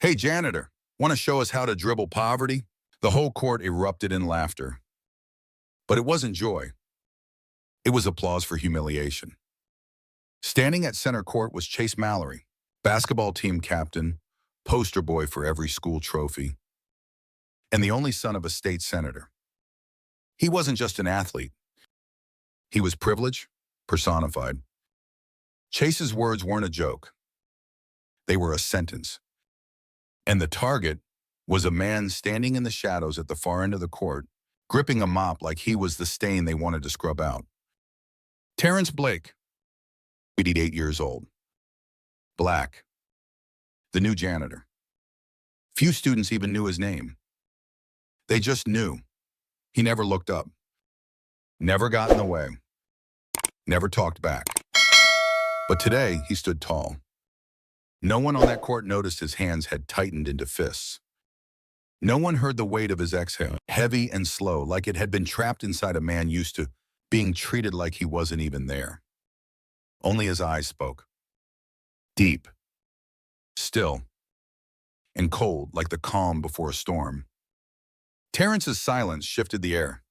Hey, janitor, want to show us how to dribble poverty? The whole court erupted in laughter. But it wasn't joy. It was applause for humiliation. Standing at center court was Chase Mallory, basketball team captain, poster boy for every school trophy, and the only son of a state senator. He wasn't just an athlete. He was privilege personified. Chase's words weren't a joke. They were a sentence. And the target was a man standing in the shadows at the far end of the court, gripping a mop like he was the stain they wanted to scrub out. Terrence Blake, 88 years old. Black, the new janitor. Few students even knew his name. They just knew. He never looked up, never got in the way, never talked back. But today, he stood tall. No one on that court noticed his hands had tightened into fists. No one heard the weight of his exhale, heavy and slow, like it had been trapped inside a man used to being treated like he wasn't even there. Only his eyes spoke. Deep, still, and cold like the calm before a storm. Terrence's silence shifted the air.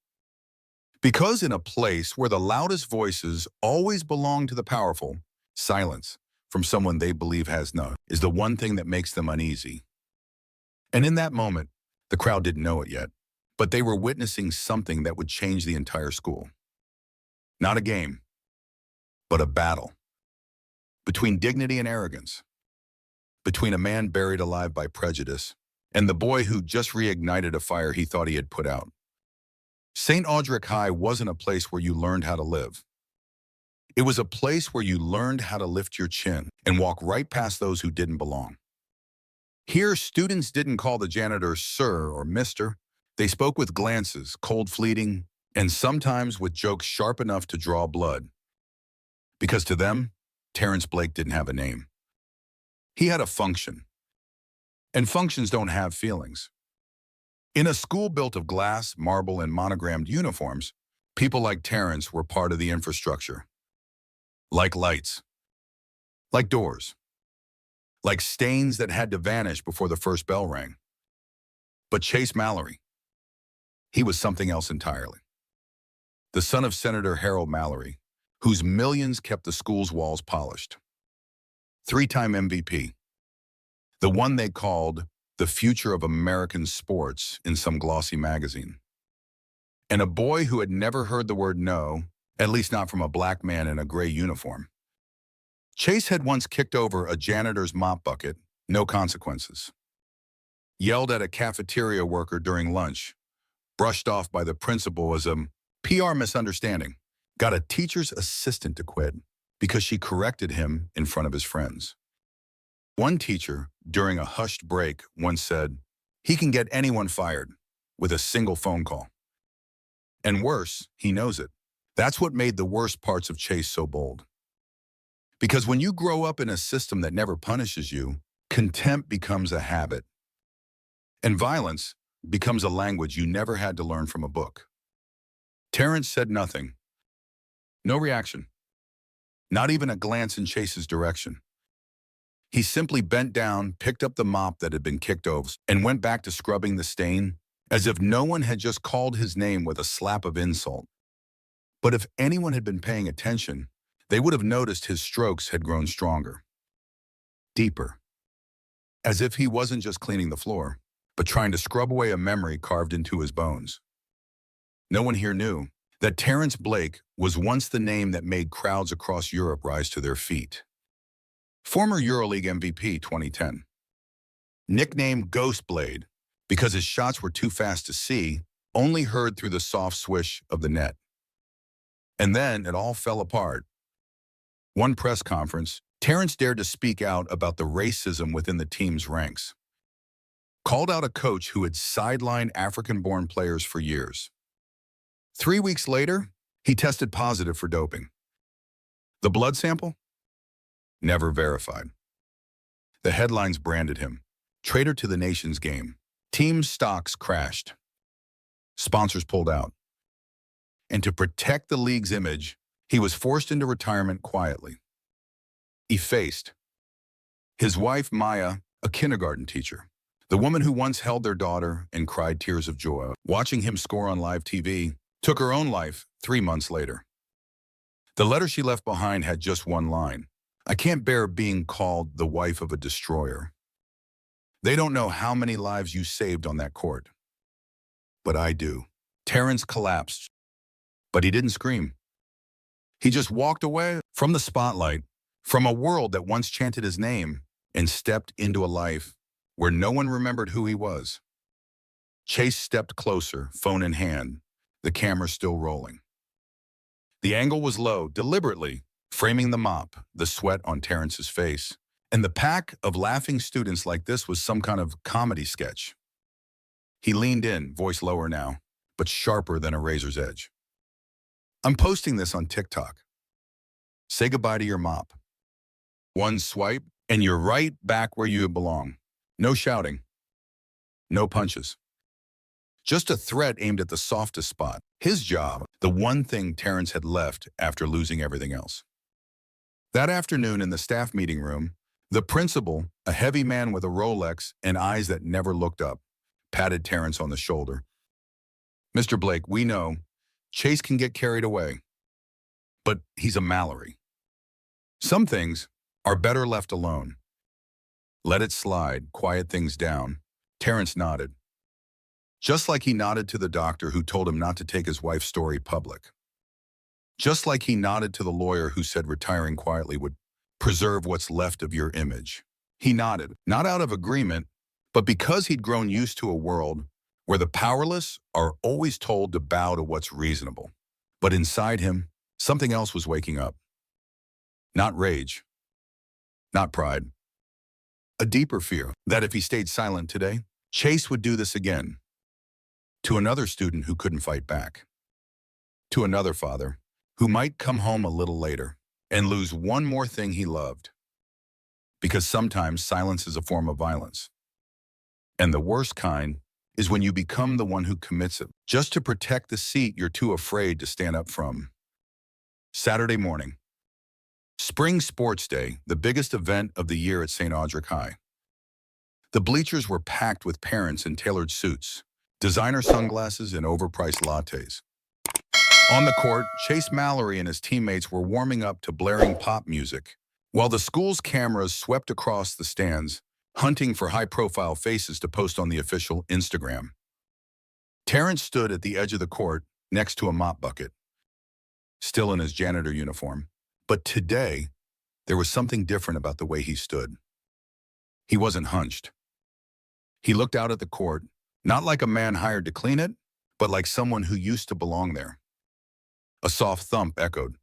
Because in a place where the loudest voices always belong to the powerful, silence from someone they believe has none is the one thing that makes them uneasy. And in that moment, the crowd didn't know it yet, but they were witnessing something that would change the entire school. Not a game, but a battle. Between dignity and arrogance. Between a man buried alive by prejudice and the boy who just reignited a fire he thought he had put out. St. Audric High wasn't a place where you learned how to live. It was a place where you learned how to lift your chin and walk right past those who didn't belong. Here, students didn't call the janitor sir or mister. They spoke with glances, cold fleeting, and sometimes with jokes sharp enough to draw blood. Because to them, Terrence Blake didn't have a name. He had a function. And functions don't have feelings. In a school built of glass, marble, and monogrammed uniforms, people like Terrence were part of the infrastructure. Like lights. Like doors. Like stains that had to vanish before the first bell rang. But Chase Mallory, he was something else entirely. The son of Senator Harold Mallory, whose millions kept the school's walls polished. 3-time MVP. The one they called the future of American sports in some glossy magazine. And a boy who had never heard the word no, at least not from a black man in a gray uniform. Chase had once kicked over a janitor's mop bucket, no consequences. Yelled at a cafeteria worker during lunch, brushed off by the principal as a PR misunderstanding. Got a teacher's assistant to quit because she corrected him in front of his friends. One teacher, during a hushed break, once said, he can get anyone fired with a single phone call. And worse, he knows it. That's what made the worst parts of Chase so bold. Because when you grow up in a system that never punishes you, contempt becomes a habit. And violence becomes a language you never had to learn from a book. Terrence said nothing. No reaction. Not even a glance in Chase's direction. He simply bent down, picked up the mop that had been kicked over, and went back to scrubbing the stain, as if no one had just called his name with a slap of insult. But if anyone had been paying attention, they would have noticed his strokes had grown stronger, deeper, as if he wasn't just cleaning the floor, but trying to scrub away a memory carved into his bones. No one here knew that Terrence Blake was once the name that made crowds across Europe rise to their feet. Former EuroLeague MVP 2010. Nicknamed Ghost Blade because his shots were too fast to see, only heard through the soft swish of the net. And then it all fell apart. One press conference, Terrence dared to speak out about the racism within the team's ranks. Called out a coach who had sidelined African-born players for years. 3 weeks later, he tested positive for doping. The blood sample? Never verified. The headlines branded him traitor to the nation's game. Team stocks crashed. Sponsors pulled out. And to protect the league's image, he was forced into retirement quietly. Effaced. His wife, Maya, A kindergarten teacher. The woman who once held their daughter and cried tears of joy, watching him score on live TV, took her own life 3 months later. The letter she left behind had just one line. I can't bear being called the wife of a destroyer. They don't know how many lives you saved on that court. But I do. Terrence collapsed, but he didn't scream. He just walked away from the spotlight, from a world that once chanted his name, and stepped into a life where no one remembered who he was. Chase stepped closer, phone in hand, the camera still rolling. The angle was low, deliberately, framing the mop, the sweat on Terrence's face, and the pack of laughing students like this was some kind of comedy sketch. He leaned in, voice lower now, but sharper than a razor's edge. I'm posting this on TikTok. Say goodbye to your mop. One swipe, and you're right back where you belong. No shouting. No punches. Just a threat aimed at the softest spot. His job, the one thing Terrence had left after losing everything else. That afternoon in the staff meeting room, the principal, a heavy man with a Rolex and eyes that never looked up, patted Terrence on the shoulder. Mr. Blake, we know Chase can get carried away, but he's a Mallory. Some things are better left alone. Let it slide, quiet things down. Terrence nodded. Just like he nodded to the doctor who told him not to take his wife's story public. Just like he nodded to the lawyer who said retiring quietly would preserve what's left of your image. He nodded, not out of agreement, but because he'd grown used to a world where the powerless are always told to bow to what's reasonable. But inside him, something else was waking up. Not rage, not pride. A deeper fear that if he stayed silent today, Chase would do this again. To another student who couldn't fight back. To another father who might come home a little later and lose one more thing he loved. Because sometimes silence is a form of violence. And the worst kind is when you become the one who commits it, just to protect the seat you're too afraid to stand up from. Saturday morning. Spring Sports Day, the biggest event of the year at St. Audric High. The bleachers were packed with parents in tailored suits, designer sunglasses, and overpriced lattes. On the court, Chase Mallory and his teammates were warming up to blaring pop music, while the school's cameras swept across the stands, hunting for high-profile faces to post on the official Instagram. Terrence stood at the edge of the court next to a mop bucket, still in his janitor uniform. But today, there was something different about the way he stood. He wasn't hunched. He looked out at the court, not like a man hired to clean it, but like someone who used to belong there. A soft thump echoed.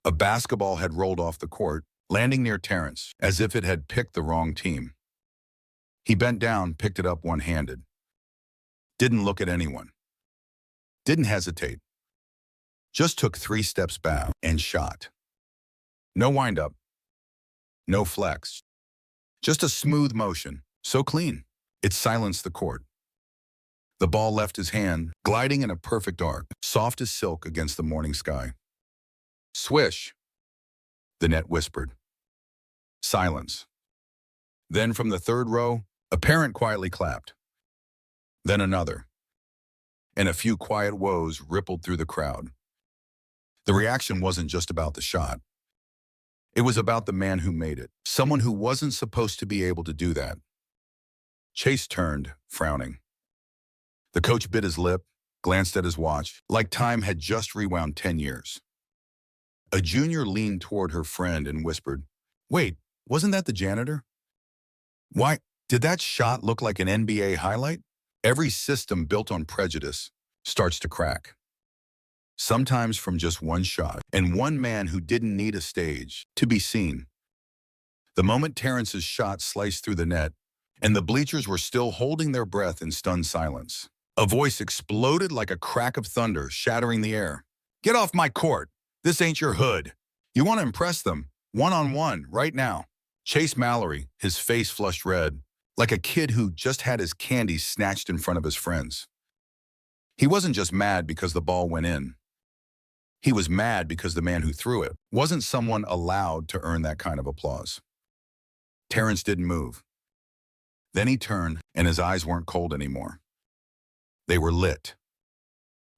A basketball had rolled off the court, landing near Terrence, as if it had picked the wrong team. He bent down, picked it up one-handed. Didn't look at anyone. Didn't hesitate. Just took 3 steps back and shot. No wind-up. No flex. Just a smooth motion, so clean, it silenced the court. The ball left his hand, gliding in a perfect arc, soft as silk against the morning sky. Swish, the net whispered. Silence. Then from the third row, a parent quietly clapped. Then another. And a few quiet woes rippled through the crowd. The reaction wasn't just about the shot. It was about the man who made it, someone who wasn't supposed to be able to do that. Chase turned, frowning. The coach bit his lip, glanced at his watch, like time had just rewound 10 years. A junior leaned toward her friend and whispered, "Wait, wasn't that the janitor? Why, did that shot look like an NBA highlight?" Every system built on prejudice starts to crack. Sometimes from just one shot, and one man who didn't need a stage to be seen. The moment Terrence's shot sliced through the net, and the bleachers were still holding their breath in stunned silence, a voice exploded like a crack of thunder, shattering the air. "Get off my court! This ain't your hood! You want to impress them, one-on-one, right now." Chase Mallory, his face flushed red, like a kid who just had his candy snatched in front of his friends. He wasn't just mad because the ball went in. He was mad because the man who threw it wasn't someone allowed to earn that kind of applause. Terrence didn't move. Then he turned, and his eyes weren't cold anymore. They were lit,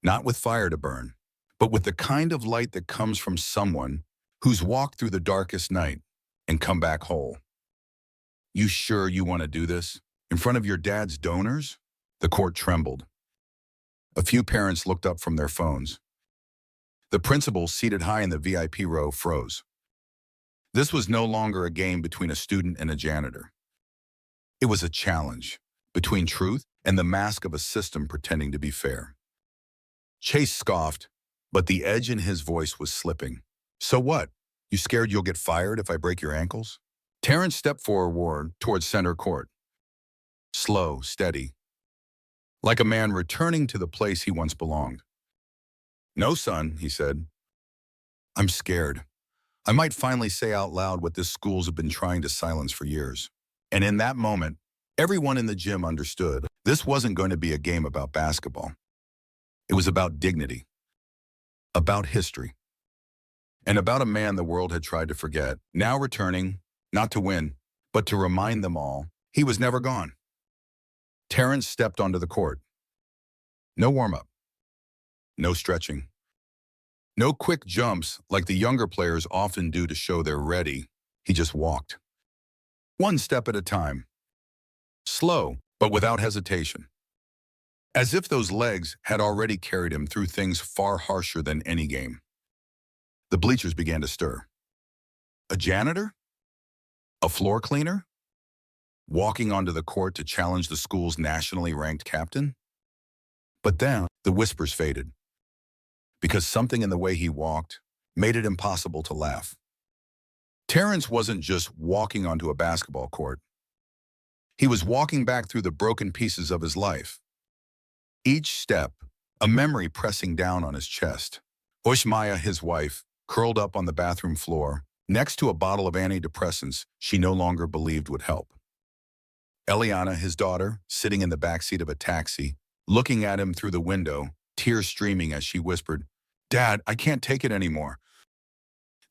not with fire to burn, but with the kind of light that comes from someone who's walked through the darkest night and come back whole. You sure you want to do this? In front of your dad's donors? The court trembled. A few parents looked up from their phones. The principal, seated high in the VIP row, froze. This was no longer a game between a student and a janitor. It was a challenge between truth and the mask of a system pretending to be fair. Chase scoffed, but the edge in his voice was slipping. So what? You scared you'll get fired if I break your ankles? Terrence stepped forward towards center court. Slow, steady, like a man returning to the place he once belonged. No, son, he said. I'm scared. I might finally say out loud what this school's been trying to silence for years. And in that moment, everyone in the gym understood this wasn't going to be a game about basketball. It was about dignity, about history, and about a man the world had tried to forget, now returning, not to win, but to remind them all he was never gone. Terrence stepped onto the court. No warm-up, no stretching, no quick jumps like the younger players often do to show they're ready. He just walked. One step at a time. Slow, but without hesitation. As if those legs had already carried him through things far harsher than any game. The bleachers began to stir. A janitor? A floor cleaner? Walking onto the court to challenge the school's nationally ranked captain? But then the whispers faded, because something in the way he walked made it impossible to laugh. Terrence wasn't just walking onto a basketball court. He was walking back through the broken pieces of his life. Each step, a memory pressing down on his chest. Ushmaya, his wife, curled up on the bathroom floor, next to a bottle of antidepressants she no longer believed would help. Eliana, his daughter, sitting in the backseat of a taxi, looking at him through the window, tears streaming as she whispered, "Dad, I can't take it anymore.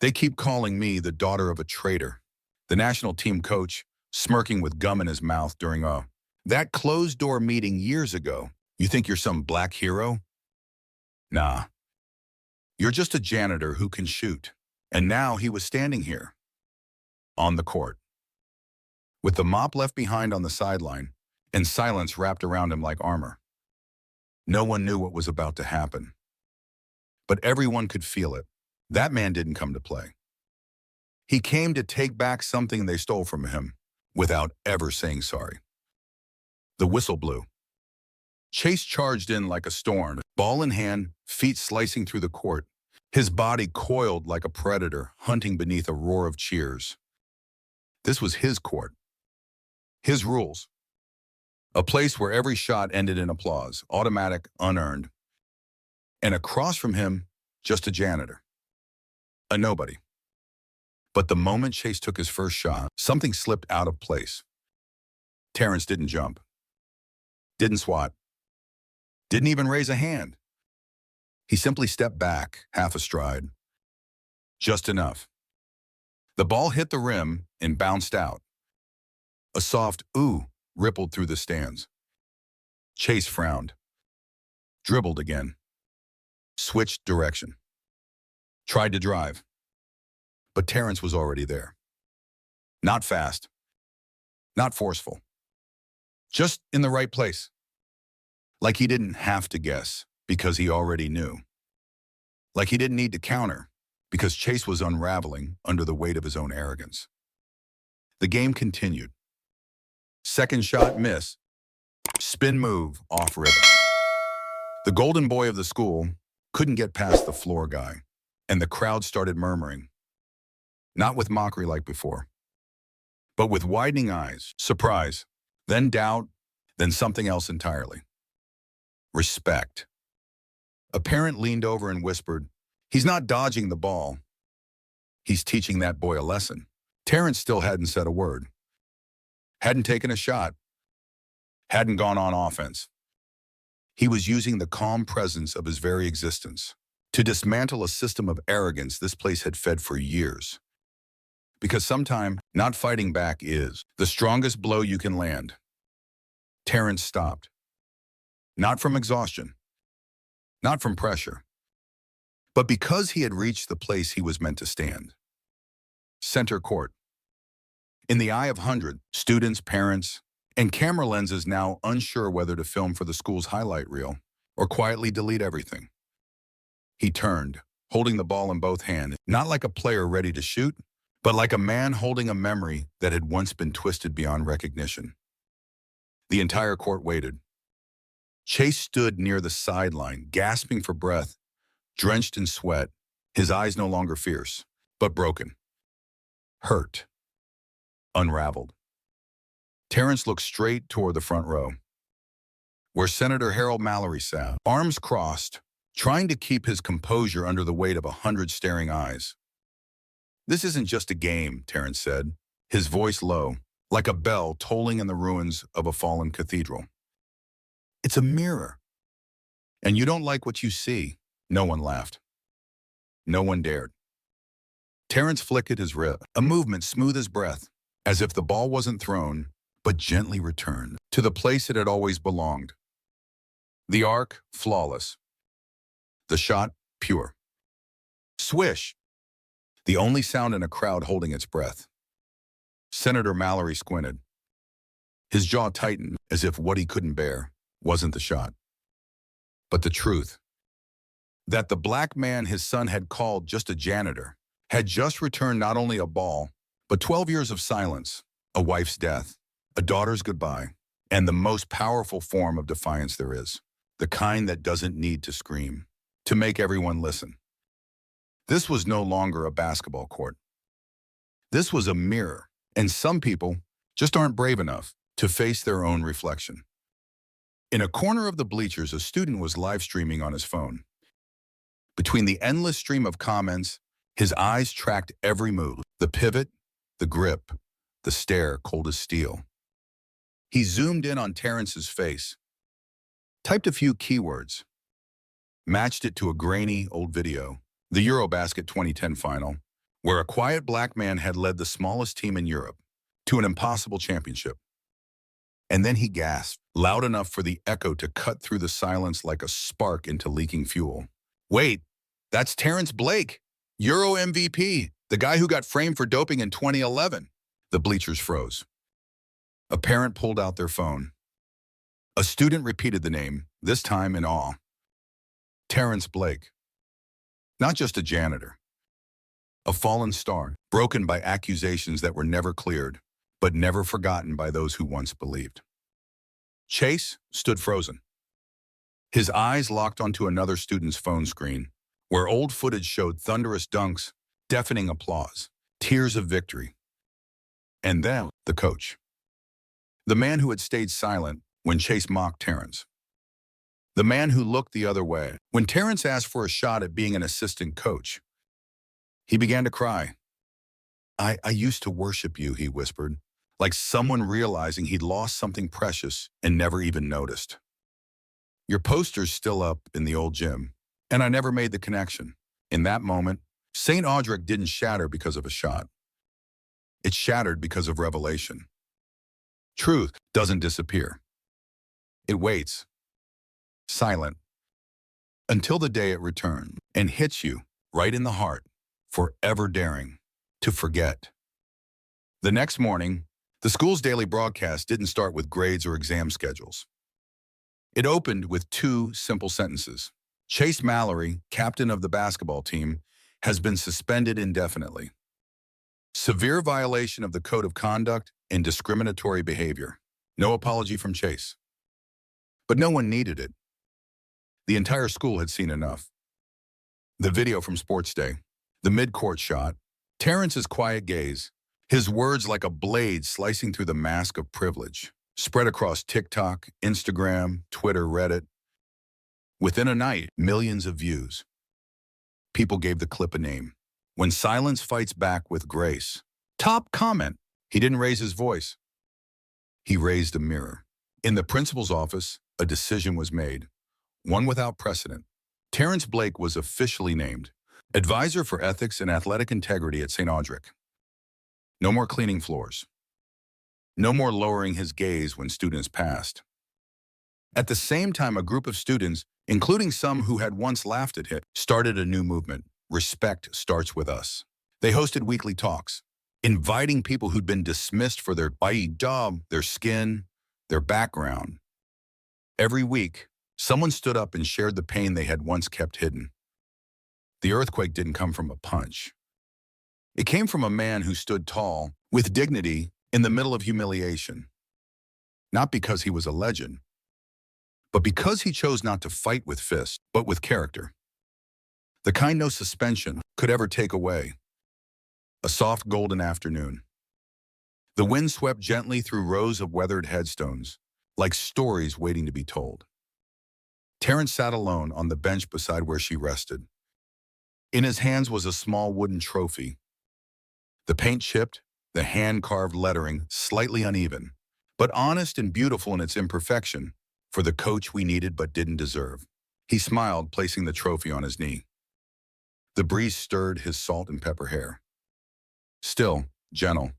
They keep calling me the daughter of a traitor." The national team coach, smirking with gum in his mouth during that closed-door meeting years ago. "You think you're some black hero? Nah. You're just a janitor who can shoot." And now he was standing here, on the court, with the mop left behind on the sideline, and silence wrapped around him like armor. No one knew what was about to happen, but everyone could feel it. That man didn't come to play. He came to take back something they stole from him, without ever saying sorry. The whistle blew. Chase charged in like a storm, ball in hand, feet slicing through the court, his body coiled like a predator hunting beneath a roar of cheers. This was his court, his rules. A place where every shot ended in applause, automatic, unearned. And across from him, just a janitor. A nobody. But the moment Chase took his first shot, something slipped out of place. Terrence didn't jump. Didn't swat. Didn't even raise a hand. He simply stepped back, half a stride. Just enough. The ball hit the rim and bounced out. A soft ooh rippled through the stands. Chase frowned. Dribbled again. Switched direction. Tried to drive. But Terrence was already there. Not fast. Not forceful. Just in the right place. Like he didn't have to guess, because he already knew. Like he didn't need to counter, because Chase was unraveling under the weight of his own arrogance. The game continued. Second shot, miss. Spin move, off rhythm. The golden boy of the school couldn't get past the floor guy, and the crowd started murmuring. Not with mockery like before, but with widening eyes, surprise, then doubt, then something else entirely. Respect. A parent leaned over and whispered, "He's not dodging the ball. He's teaching that boy a lesson." Terrence still hadn't said a word. Hadn't taken a shot. Hadn't gone on offense. He was using the calm presence of his very existence to dismantle a system of arrogance this place had fed for years. Because sometimes not fighting back is the strongest blow you can land. Terrence stopped. Not from exhaustion, not from pressure, but because he had reached the place he was meant to stand. Center court. In the eye of hundreds, students, parents, and camera lenses now unsure whether to film for the school's highlight reel or quietly delete everything. He turned, holding the ball in both hands, not like a player ready to shoot, but like a man holding a memory that had once been twisted beyond recognition. The entire court waited. Chase stood near the sideline, gasping for breath, drenched in sweat, his eyes no longer fierce, but broken, hurt, unraveled. Terrence looked straight toward the front row, where Senator Harold Mallory sat, arms crossed, trying to keep his composure under the weight of 100 staring eyes. "This isn't just a game," Terrence said, his voice low, like a bell tolling in the ruins of a fallen cathedral. "It's a mirror. And you don't like what you see." No one laughed. No one dared. Terrence flickered his wrist, a movement smooth as breath, as if the ball wasn't thrown, but gently returned to the place it had always belonged. The arc, flawless. The shot, pure. Swish! The only sound in a crowd holding its breath. Senator Mallory squinted. His jaw tightened, as if what he couldn't bear wasn't the shot, but the truth. That the black man his son had called just a janitor had just returned not only a ball, but 12 years of silence, a wife's death, a daughter's goodbye, and the most powerful form of defiance there is, the kind that doesn't need to scream, to make everyone listen. This was no longer a basketball court. This was a mirror, and some people just aren't brave enough to face their own reflection. In a corner of the bleachers, a student was live streaming on his phone. Between the endless stream of comments, his eyes tracked every move, the pivot, the grip, the stare cold as steel. He zoomed in on Terrence's face, typed a few keywords, matched it to a grainy old video, the Eurobasket 2010 final, where a quiet black man had led the smallest team in Europe to an impossible championship. And then he gasped, loud enough for the echo to cut through the silence like a spark into leaking fuel. "Wait, that's Terrence Blake, Euro MVP, the guy who got framed for doping in 2011. The bleachers froze. A parent pulled out their phone. A student repeated the name, this time in awe. Terrence Blake. Not just a janitor. A fallen star, broken by accusations that were never cleared, but never forgotten by those who once believed. Chase stood frozen. His eyes locked onto another student's phone screen, where old footage showed thunderous dunks, deafening applause, tears of victory. And then, the coach. The man who had stayed silent when Chase mocked Terrence. The man who looked the other way when Terrence asked for a shot at being an assistant coach. He began to cry. I used to worship you," he whispered, like someone realizing he'd lost something precious and never even noticed. "Your poster's still up in the old gym, and I never made the connection." In that moment, St. Audric didn't shatter because of a shot. It shattered because of revelation. Truth doesn't disappear. It waits, silent, until the day it returns and hits you right in the heart, forever daring to forget. The next morning, the school's daily broadcast didn't start with grades or exam schedules. It opened with two simple sentences. Chase Mallory, captain of the basketball team, has been suspended indefinitely. Severe violation of the code of conduct and discriminatory behavior. No apology from Chase. But no one needed it. The entire school had seen enough. The video from Sports Day, the mid-court shot, Terrence's quiet gaze, his words like a blade slicing through the mask of privilege, spread across TikTok, Instagram, Twitter, Reddit. Within a night, millions of views. People gave the clip a name. When silence fights back with grace. Top comment. He didn't raise his voice. He raised a mirror. In the principal's office, a decision was made, one without precedent. Terrence Blake was officially named Advisor for Ethics and Athletic Integrity at St. Audric. No more cleaning floors. No more lowering his gaze when students passed. At the same time, a group of students, including some who had once laughed at him, started a new movement. Respect starts with us. They hosted weekly talks, inviting people who'd been dismissed for their job, their skin, their background. Every week, someone stood up and shared the pain they had once kept hidden. The earthquake didn't come from a punch. It came from a man who stood tall, with dignity, in the middle of humiliation. Not because he was a legend, but because he chose not to fight with fists, but with character. The kind no suspension could ever take away. A soft golden afternoon. The wind swept gently through rows of weathered headstones, like stories waiting to be told. Terrence sat alone on the bench beside where she rested. In his hands was a small wooden trophy. The paint chipped, the hand-carved lettering slightly uneven, but honest and beautiful in its imperfection, for the coach we needed but didn't deserve. He smiled, placing the trophy on his knee. The breeze stirred his salt and pepper hair. Still, gentle,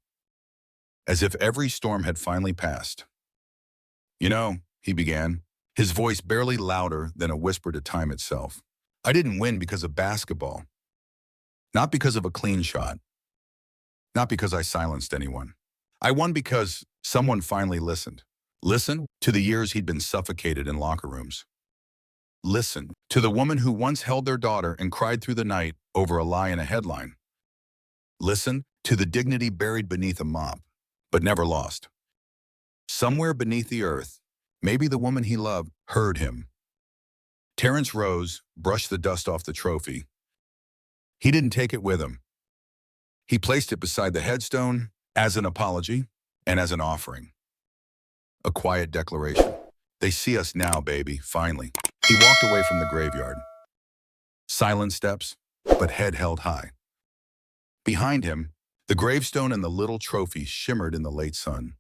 as if every storm had finally passed. "You know," he began, his voice barely louder than a whisper to time itself. "I didn't win because of basketball. Not because of a clean shot. Not because I silenced anyone. I won because someone finally listened. Listened to the years he'd been suffocated in locker rooms. Listened to the woman who once held their daughter and cried through the night over a lie in a headline. Listened to the dignity buried beneath a mop, but never lost. Somewhere beneath the earth, maybe the woman he loved heard him." Terrence rose, brushed the dust off the trophy. He didn't take it with him. He placed it beside the headstone as an apology and as an offering. A quiet declaration. "They see us now, baby, finally." He walked away from the graveyard. Silent steps, but head held high. Behind him, the gravestone and the little trophy shimmered in the late sun.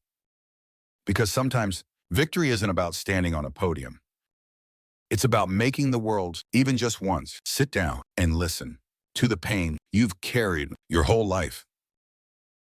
Because sometimes, victory isn't about standing on a podium. It's about making the world, even just once, sit down and listen to the pain you've carried your whole life.